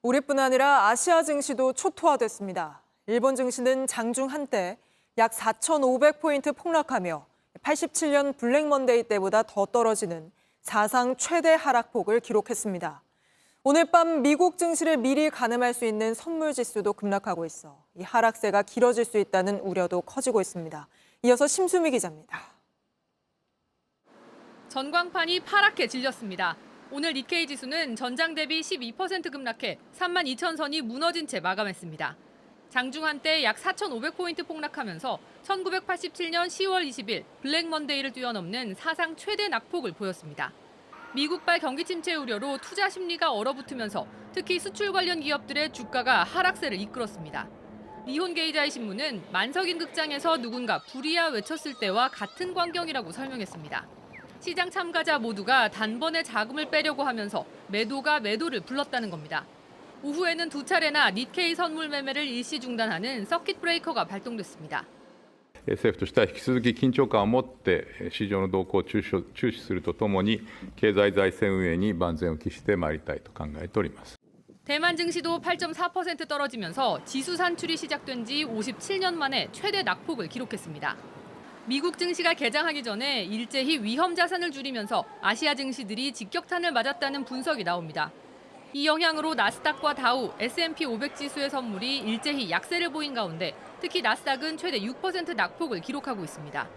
우리뿐 아니라 아시아 증시도 초토화됐습니다. 일본 증시는 장중 한때 약 4,500포인트 폭락하며 87년 블랙 먼데이 때보다 더 떨어지는 사상 최대 하락폭을 기록했습니다. 오늘 밤 미국 증시를 미리 가늠할 수 있는 선물 지수도 급락하고 있어 이 하락세가 길어질 수 있다는 우려도 커지고 있습니다. 이어서 심수미 기자입니다. 전광판이 파랗게 질렸습니다. 오늘 니케이 지수는 전장 대비 12% 급락해 32,000선이 무너진 채 마감했습니다. 장중 한때 약 4,500포인트 폭락하면서 1987년 10월 20일 블랙 먼데이를 뛰어넘는 사상 최대 낙폭을 보였습니다. 미국발 경기 침체 우려로 투자 심리가 얼어붙으면서 특히 수출 관련 기업들의 주가가 하락세를 이끌었습니다. 니혼 게이자이 신문은 만석인 극장에서 누군가 불이야 외쳤을 때와 같은 광경이라고 설명했습니다. 시장 참가자 모두가 단번에 자금을 빼려고 하면서 매도가 매도를 불렀다는 겁니다. 오후에는 두 차례나 니케이 선물 매매를 일시 중단하는 서킷 브레이커가 발동됐습니다. 政府としては引き続き緊張感を持って市場の動向を注視するとともに経済財政運営に万全を期してまいりたいと考えております。 대만 증시도 8.4% 떨어지면서 지수 산출이 시작된 지 57년 만에 최대 낙폭을 기록했습니다. 미국 증시가 개장하기 전에 일제히 위험 자산을 줄이면서 아시아 증시들이 직격탄을 맞았다는 분석이 나옵니다. 이 영향으로 나스닥과 다우, S&P 500 지수의 선물이 일제히 약세를 보인 가운데 특히 나스닥은 최대 6% 낙폭을 기록하고 있습니다.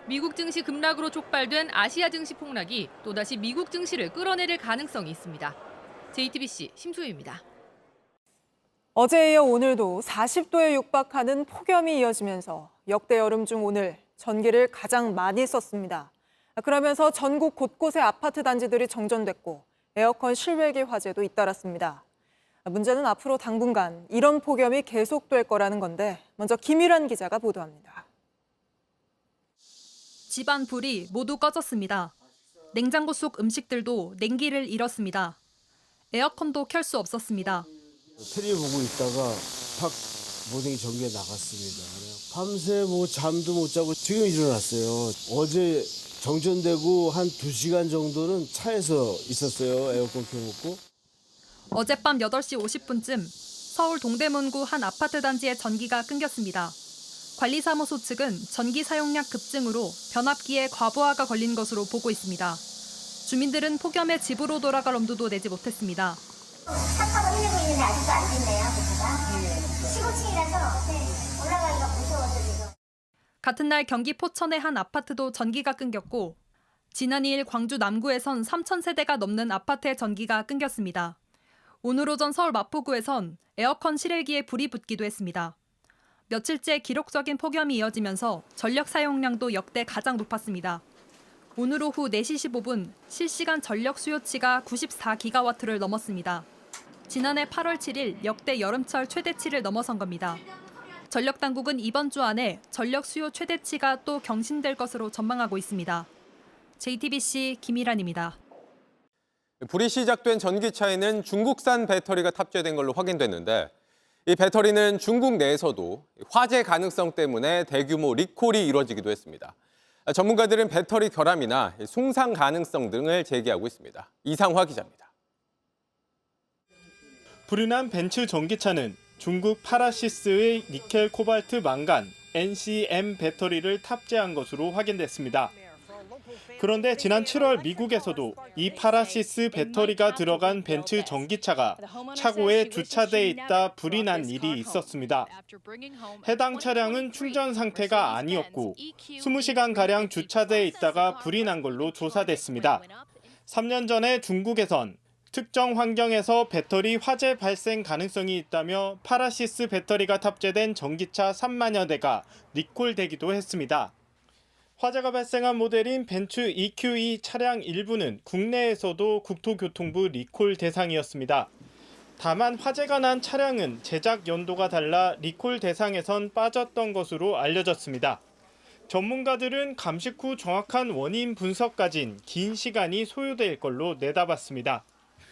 미국 증시 급락으로 촉발된 아시아 증시 폭락이 또다시 미국 증시를 끌어내릴 가능성이 있습니다. JTBC 심수희입니다. 어제에 이어 오늘도 40도에 육박하는 폭염이 이어지면서 역대 여름 중 오늘 전기를 가장 많이 썼습니다. 그러면서 전국 곳곳의 아파트 단지들이 정전됐고 에어컨 실외기 화재도 잇따랐습니다. 문제는 앞으로 당분간 이런 폭염이 계속될 거라는 건데 먼저 김일환 기자가 보도합니다. 집안 불이 모두 꺼졌습니다. 냉장고 속 음식들도 냉기를 잃었습니다. 에어컨도 켤 수 없었습니다. 테레비 보고 있다가 팍 모든 게 전기가 나갔습니다. 밤새 잠도 못 자고 지금 일어났어요. 어제 정전되고 한 2시간 정도는 차에서 있었어요. 에어컨 켜놓고. 어젯밤 8시 50분쯤 서울 동대문구 한 아파트 단지의 전기가 끊겼습니다. 관리사무소 측은 전기 사용량 급증으로 변압기에 과부하가 걸린 것으로 보고 있습니다. 주민들은 폭염에 집으로 돌아갈 엄두도 내지 못했습니다. 차 타고 헤매고 있는데 아직도 안 됐네요. 그가 15층이라서 올라가기가 무서워서 지금. 같은 날 경기 포천의 한 아파트도 전기가 끊겼고 지난 2일 광주 남구에선 3,000세대가 넘는 아파트의 전기가 끊겼습니다. 오늘 오전 서울 마포구에선 에어컨 실외기에 불이 붙기도 했습니다. 며칠째 기록적인 폭염이 이어지면서 전력 사용량도 역대 가장 높았습니다. 오늘 오후 4시 15분 실시간 전력 수요치가 94기가와트를 넘었습니다. 지난해 8월 7일 역대 여름철 최대치를 넘어선 겁니다. 전력당국은 이번 주 안에 전력 수요 최대치가 또 경신될 것으로 전망하고 있습니다. JTBC 김일환입니다. 불이 시작된 전기차에는 중국산 배터리가 탑재된 걸로 확인됐는데 이 배터리는 중국 내에서도 화재 가능성 때문에 대규모 리콜이 이루어지기도 했습니다. 전문가들은 배터리 결함이나 손상 가능성 등을 제기하고 있습니다. 이상화 기자입니다. 불이 난 벤츠 전기차는 중국 파라시스의 니켈 코발트 망간 NCM 배터리를 탑재한 것으로 확인됐습니다. 그런데 지난 7월 미국에서도 이 파라시스 배터리가 들어간 벤츠 전기차가 차고에 주차돼 있다 불이 난 일이 있었습니다. 해당 차량은 충전 상태가 아니었고 20시간가량 주차돼 있다가 불이 난 걸로 조사됐습니다. 3년 전에 중국에선 특정 환경에서 배터리 화재 발생 가능성이 있다며 파라시스 배터리가 탑재된 전기차 3만여 대가 리콜되기도 했습니다. 화재가 발생한 모델인 벤츠 EQE 차량 일부는 국내에서도 국토교통부 리콜 대상이었습니다. 다만 화재가 난 차량은 제작 연도가 달라 리콜 대상에선 빠졌던 것으로 알려졌습니다. 전문가들은 감식 후 정확한 원인 분석까진 긴 시간이 소요될 걸로 내다봤습니다.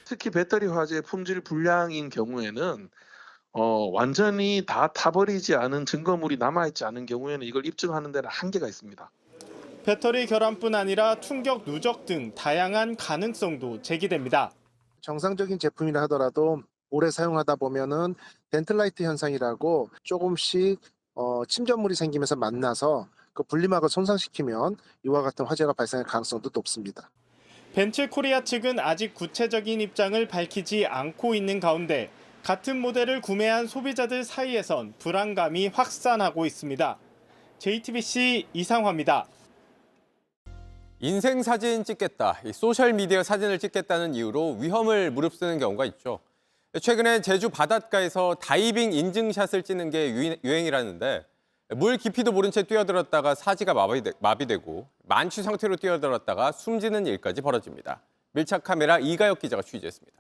특히 배터리 화재 품질 불량인 경우에는 완전히 다 타버리지 않은 증거물이 남아있지 않은 경우에는 이걸 입증하는 데는 한계가 있습니다. 배터리 결함뿐 아니라 충격 누적 등 다양한 가능성도 제기됩니다. 정상적인 제품이라 하더라도 오래 사용하다 보면은 벤틀라이트 현상이라고 조금씩 침전물이 생기면서 만나서 그 분리막을 손상시키면 이와 같은 화재가 발생할 가능성도 높습니다. 벤츠 코리아 측은 아직 구체적인 입장을 밝히지 않고 있는 가운데 같은 모델을 구매한 소비자들 사이에선 불안감이 확산하고 있습니다. JTBC 이상화입니다. 인생 사진 찍겠다, 소셜미디어 사진을 찍겠다는 이유로 위험을 무릅쓰는 경우가 있죠. 최근에 제주 바닷가에서 다이빙 인증샷을 찍는 게 유행이라는데 물 깊이도 모른 채 뛰어들었다가 사지가 마비되고 만취 상태로 뛰어들었다가 숨지는 일까지 벌어집니다. 밀착 카메라 이가혁 기자가 취재했습니다.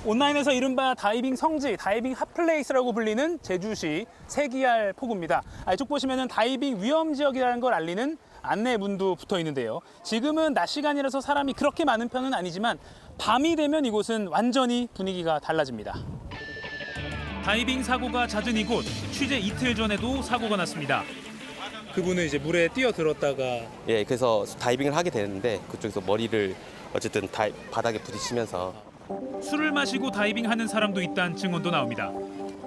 온라인에서 이른바 다이빙 성지, 다이빙 핫플레이스라고 불리는 제주시 세기알 포구입니다. 이쪽 보시면은 다이빙 위험 지역이라는 걸 알리는 안내문도 붙어 있는데요. 지금은 낮 시간이라서 사람이 그렇게 많은 편은 아니지만 밤이 되면 이곳은 완전히 분위기가 달라집니다. 다이빙 사고가 잦은 이곳, 취재 이틀 전에도 사고가 났습니다. 그분은 이제 물에 뛰어들었다가 그래서 다이빙을 하게 되는데 그쪽에서 머리를 어쨌든 바닥에 부딪히면서 술을 마시고 다이빙하는 사람도 있다는 증언도 나옵니다.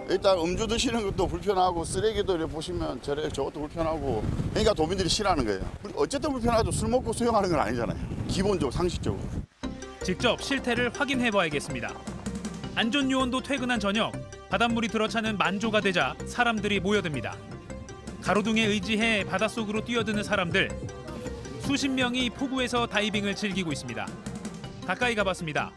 일단 음주 드시는 것도 불편하고 쓰레기도 이렇게 보시면 저것도 불편하고 그러니까 도민들이 싫어하는 거예요. 어쨌든 불편하죠. 술 먹고 수영하는 건 아니잖아요. 기본적으로 상식적으로. 직접 실태를 확인해 봐야겠습니다. 안전요원도 퇴근한 저녁 바닷물이 들어차는 만조가 되자 사람들이 모여듭니다. 가로등에 의지해 바닷속으로 뛰어드는 사람들. 수십 명이 포구에서 다이빙을 즐기고 있습니다. 가까이 가봤습니다.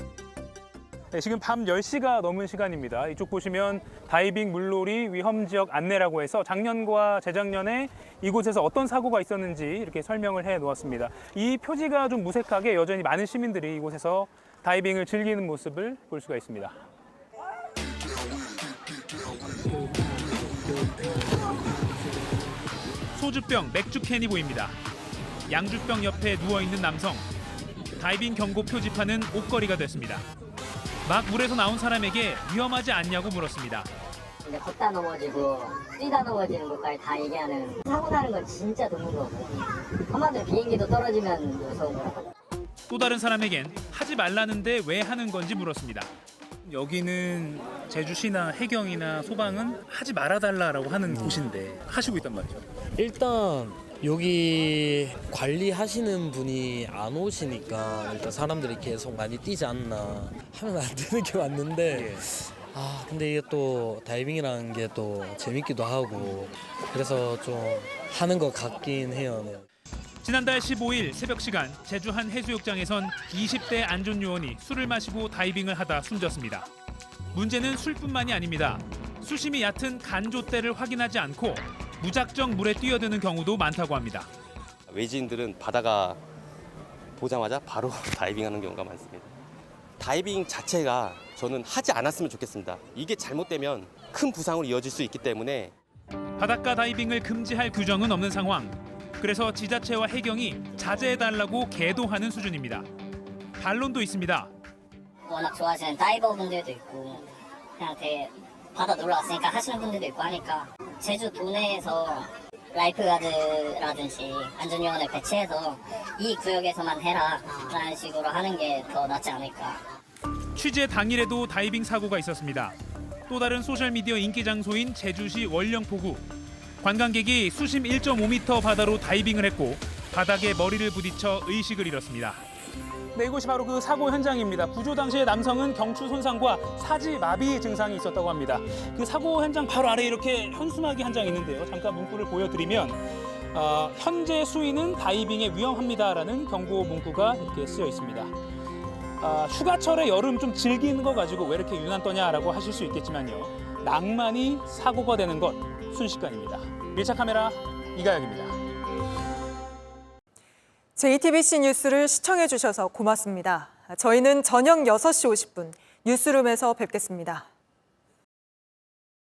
지금 밤 10시가 넘은 시간입니다. 이쪽 보시면 다이빙 물놀이 위험지역 안내라고 해서 작년과 재작년에 이곳에서 어떤 사고가 있었는지 이렇게 설명을 해 놓았습니다. 이 표지가 좀 무색하게 여전히 많은 시민들이 이곳에서 다이빙을 즐기는 모습을 볼 수가 있습니다. 소주병, 맥주캔이 보입니다. 양주병 옆에 누워있는 남성. 다이빙 경고 표지판은 옷걸이가 됐습니다. 막 물에서 나온 사람에게 위험하지 않냐고 물었습니다. 근데 걷다 넘어지고 뛰다 넘어지는 것까지 다 얘기하는 사고 나는 건 진짜 드문 거고 한마디로 비행기도 떨어지면 무서운 거. 또 다른 사람에겐 하지 말라는데 왜 하는 건지 물었습니다. 여기는 제주시나 해경이나 소방은 하지 말아달라고 하는 곳인데 하시고 있단 말이죠. 일단 여기 관리하시는 분이 안 오시니까 일단 사람들이 계속 많이 뛰지 않나 하면 안 되는 게 맞는데 근데 이게 또 다이빙이라는 게 또 재밌기도 하고 그래서 좀 하는 것 같긴 해요. 네. 지난달 15일 새벽 시간 제주 한 해수욕장에선 20대 안전요원이 술을 마시고 다이빙을 하다 숨졌습니다. 문제는 술뿐만이 아닙니다. 수심이 얕은 간조대를 확인하지 않고 무작정 물에 뛰어드는 경우도 많다고 합니다. 외지인들은 바다가 보자마자 바로 다이빙하는 경우가 많습니다. 다이빙 자체가 저는 하지 않았으면 좋겠습니다. 이게 잘못되면 큰 부상으로 이어질 수 있기 때문에 바닷가 다이빙을 금지할 규정은 없는 상황. 그래서 지자체와 해경이 자제해달라고 계도하는 수준입니다. 반론도 있습니다. 워낙 좋아하시는 다이버분들도 있고 그냥 되게 바다 놀러 왔으니까 하시는 분들도 있고 하니까 제주 도내에서 라이프가드라든지 안전요원을 배치해서 이 구역에서만 해라 라는 식으로 하는 게 더 낫지 않을까. 취재 당일에도 다이빙 사고가 있었습니다. 또 다른 소셜미디어 인기 장소인 제주시 월령포구. 관광객이 수심 1.5m 바다로 다이빙을 했고 바닥에 머리를 부딪혀 의식을 잃었습니다. 네, 이곳이 바로 그 사고 현장입니다. 구조 당시에 남성은 경추 손상과 사지 마비 증상이 있었다고 합니다. 그 사고 현장 바로 아래에 이렇게 현수막이 한 장 있는데요. 잠깐 문구를 보여드리면 현재 수위는 다이빙에 위험합니다라는 경고 문구가 이렇게 쓰여 있습니다. 휴가철에 여름 좀 즐기는 거 가지고 왜 이렇게 유난 떠냐라고 하실 수 있겠지만요. 낭만이 사고가 되는 것 순식간입니다. 밀착 카메라 이가혁입니다. JTBC 뉴스를 시청해 주셔서 고맙습니다. 저희는 저녁 6시 50분 뉴스룸에서 뵙겠습니다.